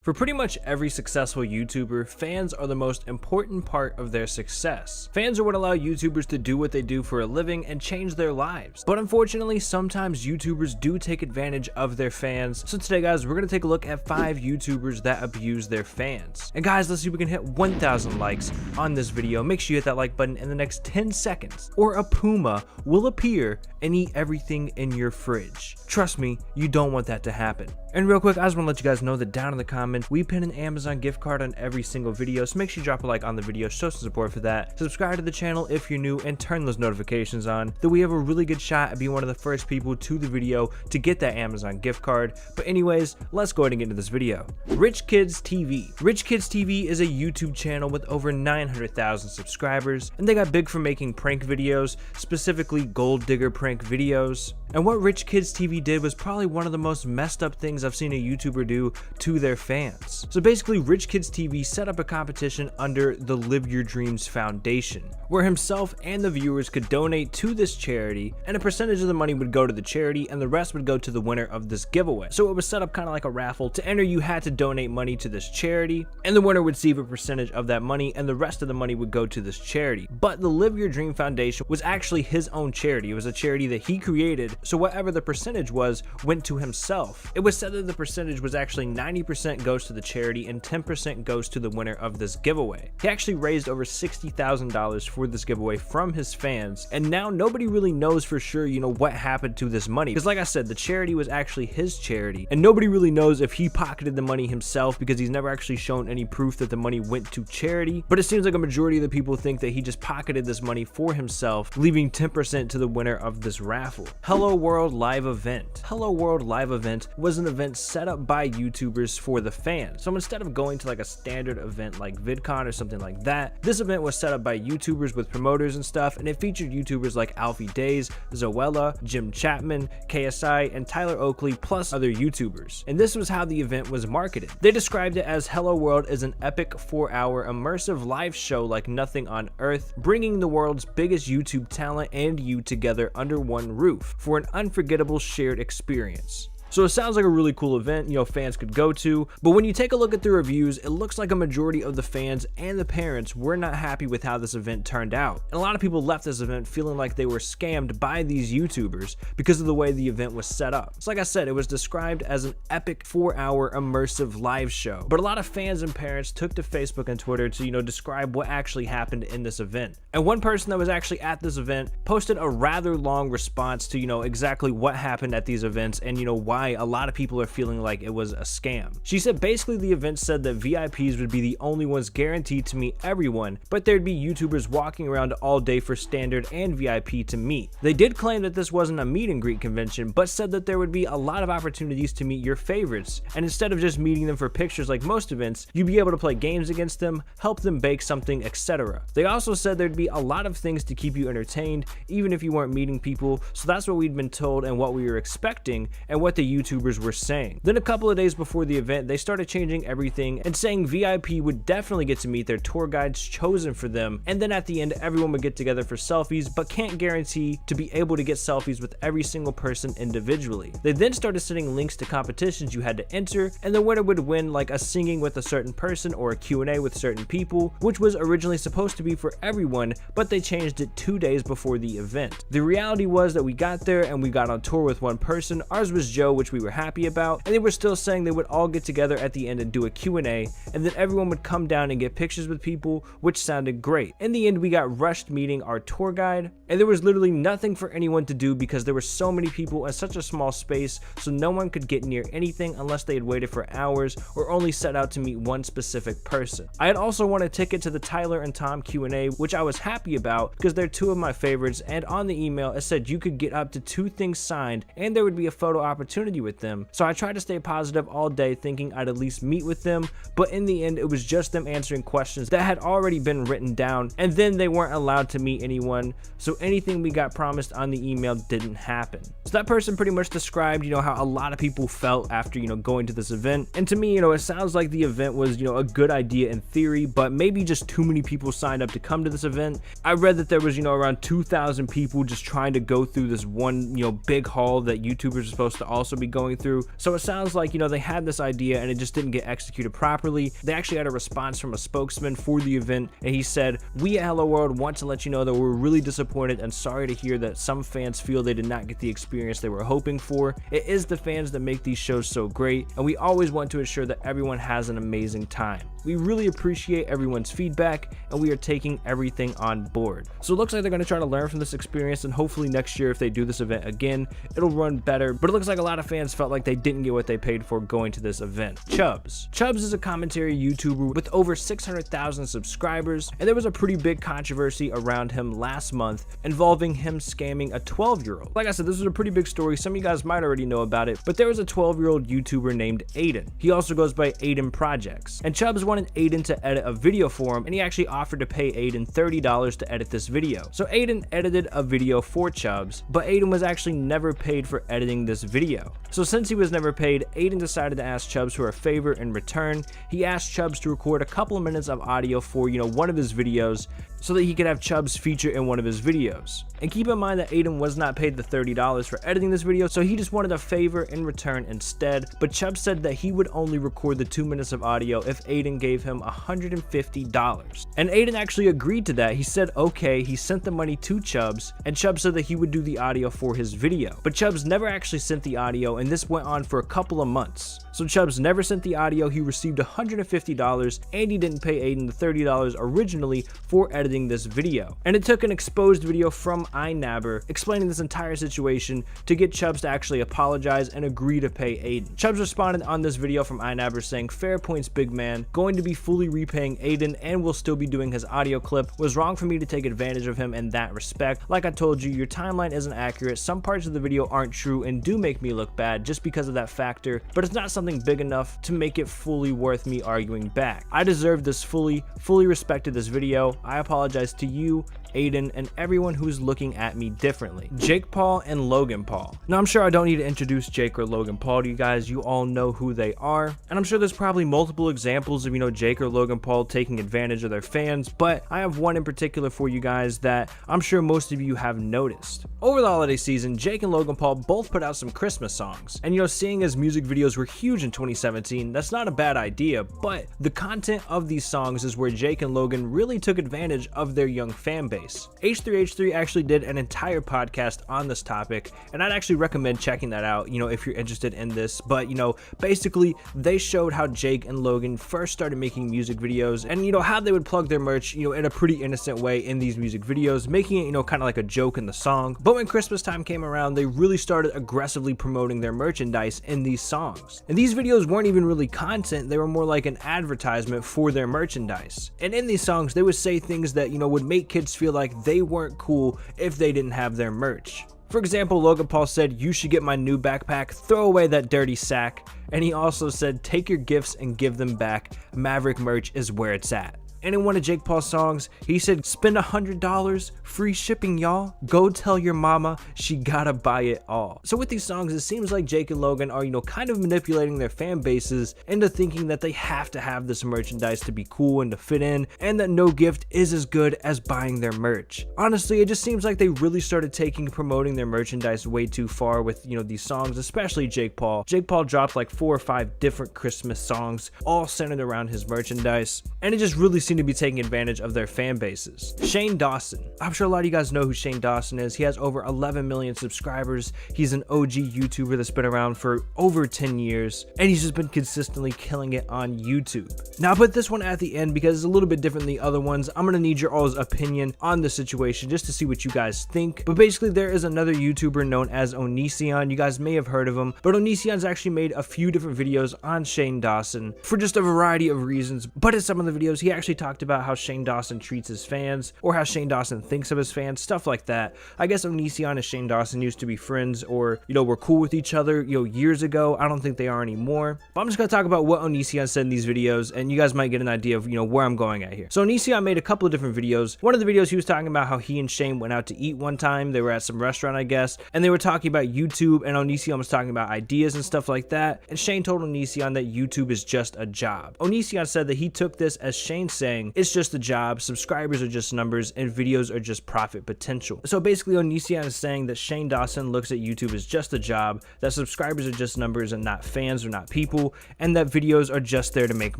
For pretty much every successful YouTuber, fans are the most important part of their success. Fans are what allow YouTubers to do what they do for a living and change their lives. But unfortunately, sometimes YouTubers do take advantage of their fans. So today, guys, we're going to take a look at 5 YouTubers that abuse their fans. And guys, let's see if we can hit 1,000 likes on this video. Make sure you hit that like button in the next 10 seconds, or a puma will appear and eat everything in your fridge. Trust me, you don't want that to happen. And real quick, I just want to let you guys know that down in the comments, we pin an Amazon gift card on every single video, so make sure you drop a like on the video, show some support for that. Subscribe to the channel if you're new, and turn those notifications on, that we have a really good shot at being one of the first people to the video to get that Amazon gift card. But anyways, let's go ahead and get into this video. Rich Kids TV. Rich Kids TV is a YouTube channel with over 900,000 subscribers, and they got big for making prank videos, specifically gold digger prank videos. And what Rich Kids TV did was probably one of the most messed up things I've seen a YouTuber do to their fans. So basically, Rich Kids TV set up a competition under the Live Your Dreams Foundation, where himself and the viewers could donate to this charity, and a percentage of the money would go to the charity and the rest would go to the winner of this giveaway. So it was set up kind of like a raffle. To enter, you had to donate money to this charity, and the winner would receive a percentage of that money, and the rest of the money would go to this charity. But the Live Your Dream Foundation was actually his own charity. It was a charity that he created, so whatever the percentage was went to himself. It was said that the percentage was actually 90% goes to the charity and 10% goes to the winner of this giveaway. He actually raised over $60,000 for this giveaway from his fans, and now nobody really knows for sure, what happened to this money. Because like I said, the charity was actually his charity, and nobody really knows if he pocketed the money himself, because he's never actually shown any proof that the money went to charity. But it seems like a majority of the people think that he just pocketed this money for himself, leaving 10% to the winner of this raffle. Hello World Live Event. Hello World Live Event was an event set up by YouTubers for the fans. So instead of going to like a standard event like VidCon or something like that, this event was set up by YouTubers with promoters and stuff, and it featured YouTubers like Alfie Days, Zoella, Jim Chapman, KSI, and Tyler Oakley, plus other YouTubers. And this was how the event was marketed. They described it as Hello World is an epic 4-hour immersive live show like nothing on earth, bringing the world's biggest YouTube talent and you together under one roof for an unforgettable shared experience. So it sounds like a really cool event, fans could go to, but when you take a look at the reviews, it looks like a majority of the fans and the parents were not happy with how this event turned out. And a lot of people left this event feeling like they were scammed by these YouTubers because of the way the event was set up. So like I said, it was described as an epic 4-hour immersive live show, but a lot of fans and parents took to Facebook and Twitter to, describe what actually happened in this event. And one person that was actually at this event posted a rather long response to, exactly what happened at these events and, why a lot of people are feeling like it was a scam. She said basically the event said that VIPs would be the only ones guaranteed to meet everyone, but there'd be YouTubers walking around all day for standard and VIP to meet. They did claim that this wasn't a meet and greet convention, but said that there would be a lot of opportunities to meet your favorites, and instead of just meeting them for pictures like most events, you'd be able to play games against them, help them bake something, etc. They also said there'd be a lot of things to keep you entertained, even if you weren't meeting people, so that's what we'd been told and what we were expecting, and what the YouTubers were saying. Then a couple of days before the event, they started changing everything and saying VIP would definitely get to meet their tour guides chosen for them, and then at the end everyone would get together for selfies, but can't guarantee to be able to get selfies with every single person individually. They then started sending links to competitions you had to enter, and the winner would win like a singing with a certain person or a Q&A with certain people, which was originally supposed to be for everyone, but they changed it 2 days before the event. The reality was that we got there and we got on tour with one person. Ours was Joe, which we were happy about, and they were still saying they would all get together at the end and do a Q&A, and then everyone would come down and get pictures with people, which sounded great. In the end, we got rushed meeting our tour guide, and there was literally nothing for anyone to do because there were so many people in such a small space, so no one could get near anything unless they had waited for hours or only set out to meet one specific person. I had also won a ticket to the Tyler and Tom Q&A, which I was happy about because they're 2 of my favorites, and on the email it said you could get up to 2 things signed and there would be a photo opportunity with them. So I tried to stay positive all day, thinking I'd at least meet with them, but in the end it was just them answering questions that had already been written down, and then they weren't allowed to meet anyone, so anything we got promised on the email didn't happen. So that person pretty much described, how a lot of people felt after, going to this event, and to me, it sounds like the event was, a good idea in theory, but maybe just too many people signed up to come to this event. I read that there was, around 2,000 people just trying to go through this one, big hall that YouTubers are supposed to also also be going through. So it sounds like, you know, they had this idea and it just didn't get executed properly. They actually had a response from a spokesman for the event, and he said, "We at Hello World want to let you know that we're really disappointed and sorry to hear that some fans feel they did not get the experience they were hoping for. It is the fans that make these shows so great, and we always want to ensure that everyone has an amazing time. We really appreciate everyone's feedback, and we are taking everything on board." So it looks like they're going to try to learn from this experience, and hopefully next year, if they do this event again, it'll run better. But it looks like a lot of fans felt like they didn't get what they paid for going to this event. Chubbs. Chubbs is a commentary YouTuber with over 600,000 subscribers, and there was a pretty big controversy around him last month involving him scamming a 12-year-old. Like I said, this was a pretty big story. Some of you guys might already know about it, but there was a 12-year-old YouTuber named Aiden. He also goes by Aiden Projects, and Chubbs wanted Aiden to edit a video for him, and he actually offered to pay Aiden $30 to edit this video. So Aiden edited a video for Chubbs, but Aiden was actually never paid for editing this video. So since he was never paid, Aiden decided to ask Chubbs for a favor in return. He asked Chubbs to record a couple of minutes of audio for, you know, one of his videos, so that he could have Chubbs feature in one of his videos. And keep in mind that Aiden was not paid the $30 for editing this video, so he just wanted a favor in return instead. But Chubbs said that he would only record the 2 minutes of audio if Aiden gave him $150. And Aiden actually agreed to that. He said okay, he sent the money to Chubbs, and Chubbs said that he would do the audio for his video. But Chubbs never actually sent the audio, and this went on for a couple of months. So Chubbs never sent the audio, he received $150, and he didn't pay Aiden the $30 originally for editing this video. And it took an exposed video from iNabber explaining this entire situation to get Chubbs to actually apologize and agree to pay Aiden. Chubbs responded on this video from iNabber saying, "Fair points, big man. Going to be fully repaying Aiden and will still be doing his audio clip. Was wrong for me to take advantage of him in that respect. Like I told you, your timeline isn't accurate. Some parts of the video aren't true and do make me look bad just because of that factor, but it's not something big enough to make it fully worth me arguing back. I deserve this fully respected this video. I apologize to you, Aiden, and everyone who's looking at me differently." Jake Paul and Logan Paul. Now, I'm sure I don't need to introduce Jake or Logan Paul to you guys. You all know who they are, and I'm sure there's probably multiple examples of, you know, Jake or Logan Paul taking advantage of their fans, but I have one in particular for you guys that I'm sure most of you have noticed. Over the holiday season, Jake and Logan Paul both put out some Christmas songs, and you know, seeing as music videos were huge in 2017, that's not a bad idea, but the content of these songs is where Jake and Logan really took advantage of their young fan base. H3H3 actually did an entire podcast on this topic, and I'd actually recommend checking that out, you know, if you're interested in this. But, you know, basically they showed how Jake and Logan first started making music videos, and, you know, how they would plug their merch, you know, in a pretty innocent way in these music videos, making it, you know, kind of like a joke in the song. But when Christmas time came around, they really started aggressively promoting their merchandise in these songs. And these videos weren't even really content, they were more like an advertisement for their merchandise. And in these songs, they would say things that, you know, would make kids feel like they weren't cool if they didn't have their merch. For example, Logan Paul said, "You should get my new backpack, throw away that dirty sack." And he also said, "Take your gifts and give them back. Maverick merch is where it's at." And in one of Jake Paul's songs, he said, "Spend $100, free shipping, y'all. Go tell your mama she gotta buy it all." So with these songs, it seems like Jake and Logan are, you know, kind of manipulating their fan bases into thinking that they have to have this merchandise to be cool and to fit in, and that no gift is as good as buying their merch. Honestly, it just seems like they really started promoting their merchandise way too far with, you know, these songs, especially Jake Paul. Jake Paul dropped like 4 or 5 different Christmas songs, all centered around his merchandise, and it just really seem to be taking advantage of their fan bases. Shane Dawson. I'm sure a lot of you guys know who Shane Dawson is. He has over 11 million subscribers. He's an OG YouTuber that's been around for over 10 years, and he's just been consistently killing it on YouTube. Now, I put this one at the end because it's a little bit different than the other ones. I'm gonna need your all's opinion on the situation just to see what you guys think. But basically, there is another YouTuber known as Onision. You guys may have heard of him, but Onision's actually made a few different videos on Shane Dawson for just a variety of reasons. But in some of the videos, he actually talked about how Shane Dawson treats his fans, or how Shane Dawson thinks of his fans, stuff like that. I guess Onision and Shane Dawson used to be friends, or, you know, were cool with each other, you know, years ago. I don't think they are anymore. But I'm just gonna talk about what Onision said in these videos, and you guys might get an idea of, you know, where I'm going at here. So Onision made a couple of different videos. One of the videos, he was talking about how he and Shane went out to eat one time. They were at some restaurant, I guess, and they were talking about YouTube, and Onision was talking about ideas and stuff like that. And Shane told Onision that YouTube is just a job. Onision said that he took this as Shane saying, saying it's just a job, subscribers are just numbers, and videos are just profit potential. So basically Onision is saying that Shane Dawson looks at YouTube as just a job, that subscribers are just numbers and not fans or not people, and that videos are just there to make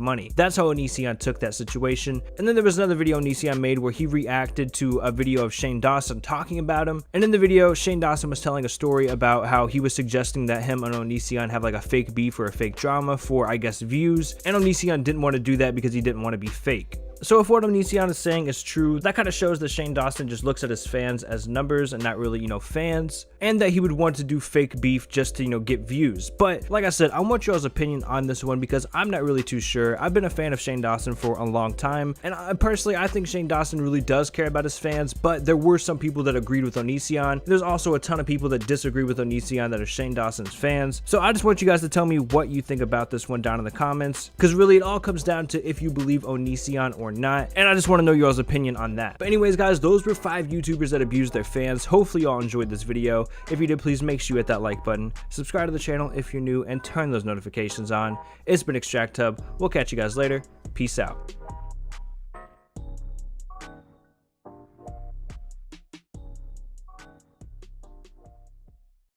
money. That's how Onision took that situation. And then there was another video Onision made where he reacted to a video of Shane Dawson talking about him. And in the video, Shane Dawson was telling a story about how he was suggesting that him and Onision have like a fake beef or a fake drama for, I guess, views. And Onision didn't want to do that because he didn't want to be fake. So if what Onision is saying is true, that kind of shows that Shane Dawson just looks at his fans as numbers and not really, fans, and that he would want to do fake beef just to, get views. But like I said, I want y'all's opinion on this one because I'm not really too sure. I've been a fan of Shane Dawson for a long time, and personally, I think Shane Dawson really does care about his fans, but there were some people that agreed with Onision. There's also a ton of people that disagree with Onision that are Shane Dawson's fans. So I just want you guys to tell me what you think about this one down in the comments, because really it all comes down to if you believe Onision or not, and I just want to know y'all's opinion on that. But anyways guys, those were 5 YouTubers that abused their fans. Hopefully y'all enjoyed this video. If you did, please make sure you hit that like button, subscribe to the channel if you're new, and turn those notifications on. It's been ExtractHub. We'll catch you guys later. Peace out.